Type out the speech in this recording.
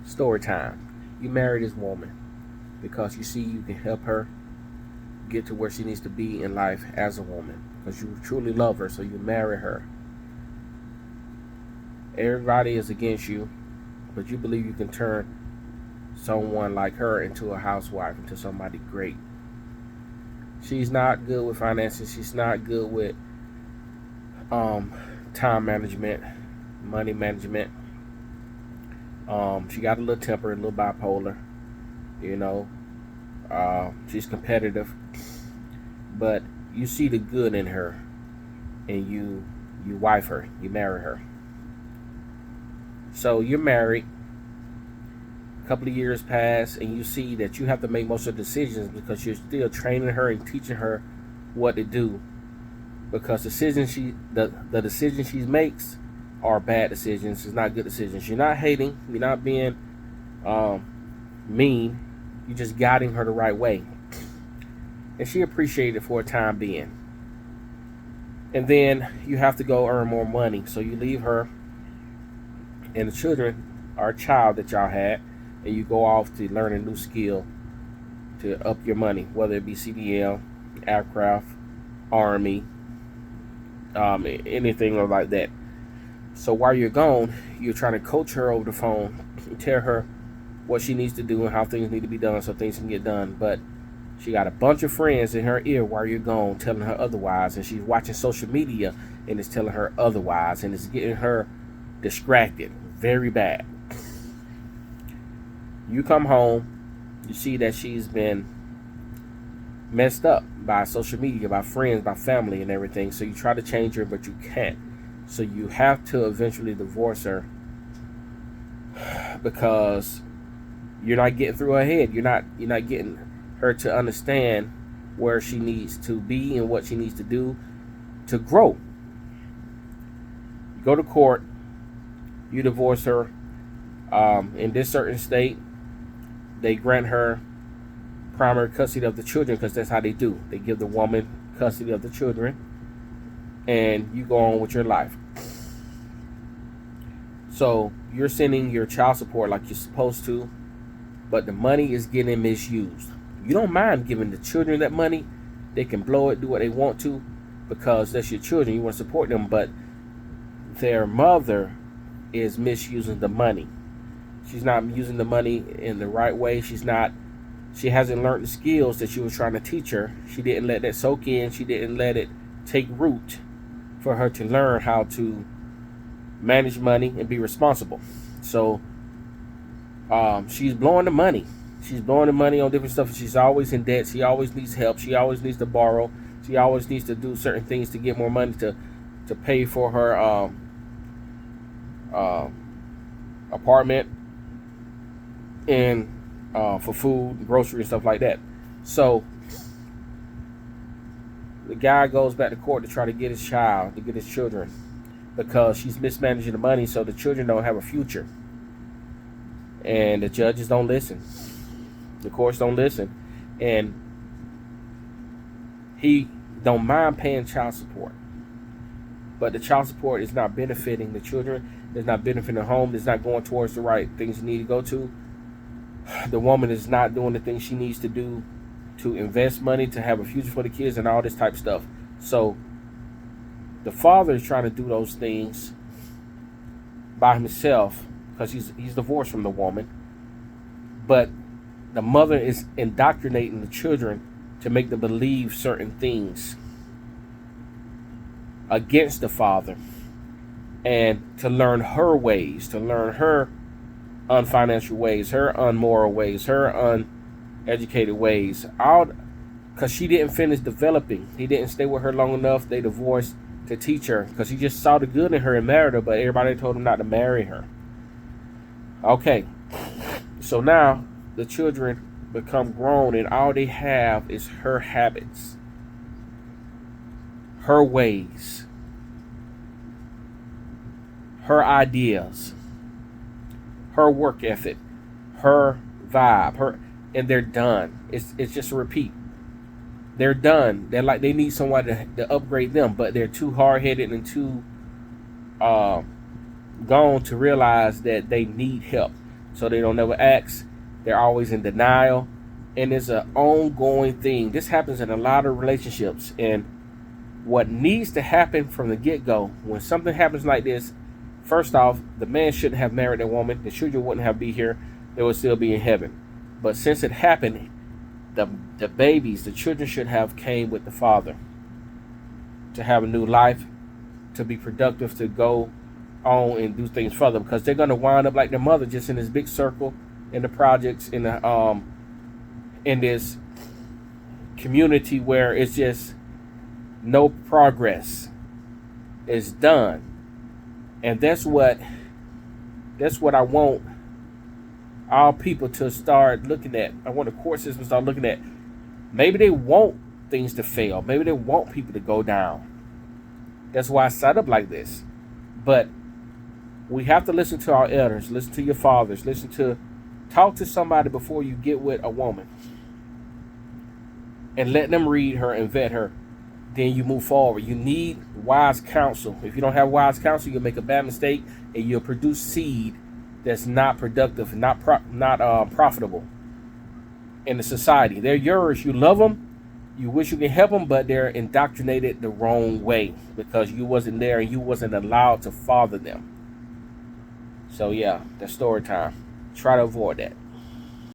Story time. You marry this woman because you see you can help her get to where she needs to be in life as a woman because you truly love her, so you marry her. Everybody is against you, but you believe you can turn someone like her into a housewife, into somebody great. She's not good with finances. She's not good with um, time management, money management. She got a little temper, a little bipolar. You know, she's competitive, but you see the good in her, and you wife her, you marry her. So you're married. A couple of years pass, and you see that you have to make most of the decisions because you're still training her and teaching her what to do. Because the decisions she makes are bad decisions. It's not good decisions. You're not hating. You're not being um, mean. You're just guiding her the right way, and she appreciated it for a time being. And then you have to go earn more money, so you leave her and the children are a child that y'all had, and you go off to learn a new skill to up your money, whether it be CDL, aircraft, army, anything like that. So while you're gone, you're trying to coach her over the phone, tell her what she needs to do and how things need to be done so things can get done. But she got a bunch of friends in her ear while you're gone telling her otherwise, and she's watching social media and it's telling her otherwise, and it's getting her distracted very bad. You come home, you see that she's been messed up by social media, by friends, by family, and everything. So you try to change her, but you can't. So you have to eventually divorce her because you're not getting through her head. You're not getting her to understand where she needs to be and what she needs to do to grow. You go to court, you divorce her. In this certain state, they grant her primary custody of the children because that's how they do. They give the woman custody of the children, and you go on with your life. So you're sending your child support like you're supposed to, but the money is getting misused. You don't mind giving the children that money. They can blow it, do what they want to, because that's your children. You want to support them, but their mother is misusing the money. She's not using the money in the right way. She hasn't learned the skills that you were trying to teach her. She didn't let that soak in. She didn't let it take root for her to learn how to manage money and be responsible. So she's blowing the money. She's blowing the money on different stuff. She's always in debt. She always needs help. She always needs to borrow. She always needs to do certain things to get more money to pay for her apartment and for food, grocery, and stuff like that. So the guy goes back to court to try to get his child, to get his children, because she's mismanaging the money, so the children don't have a future. And the judges don't listen. The courts don't listen. And he don't mind paying child support. But the child support is not benefiting the children. It's not benefiting the home. It's not going towards the right things you need to go to. The woman is not doing the things she needs to do to invest money, to have a future for the kids and all this type of stuff. So the father is trying to do those things by himself because he's divorced from the woman. But the mother is indoctrinating the children to make them believe certain things against the father, and to learn her ways, to learn her unfinancial ways, her unmoral ways, her uneducated ways, all because she didn't finish developing. He didn't stay with her long enough. They divorced to teach her because he just saw the good in her and married her, but everybody told him not to marry her. Okay, so now the children become grown and all they have is her habits, her ways, her ideas, her work ethic, her vibe, and they're done. It's just a repeat. They're done. They're like they need someone to upgrade them, but they're too hard headed and too gone to realize that they need help. so they don't never ask. They're always in denial, and it's an ongoing thing. This happens in a lot of relationships, and what needs to happen from the get-go when something happens like this, first off, the man shouldn't have married the woman. The children wouldn't have be here. They would still be in heaven. But since it happened, the babies, the children should have came with the father to have a new life, to be productive, to go on and do things further, because they're going to wind up like their mother, just in this big circle in the projects, in this community where it's just no progress is done. And that's what I want our people to start looking at. I want the court system to start looking at. Maybe they want things to fail. Maybe they want people to go down. That's why I set up like this. But we have to listen to our elders, listen to your fathers, talk to somebody before you get with a woman. And let them read her and vet her. Then you move forward. You need wise counsel. If you don't have wise counsel, you'll make a bad mistake and you'll produce seed that's not productive, not profitable in the society. They're yours. You love them. You wish you can help them, but they're indoctrinated the wrong way because you wasn't there and you wasn't allowed to father them. So yeah, that's story time. Try to avoid that.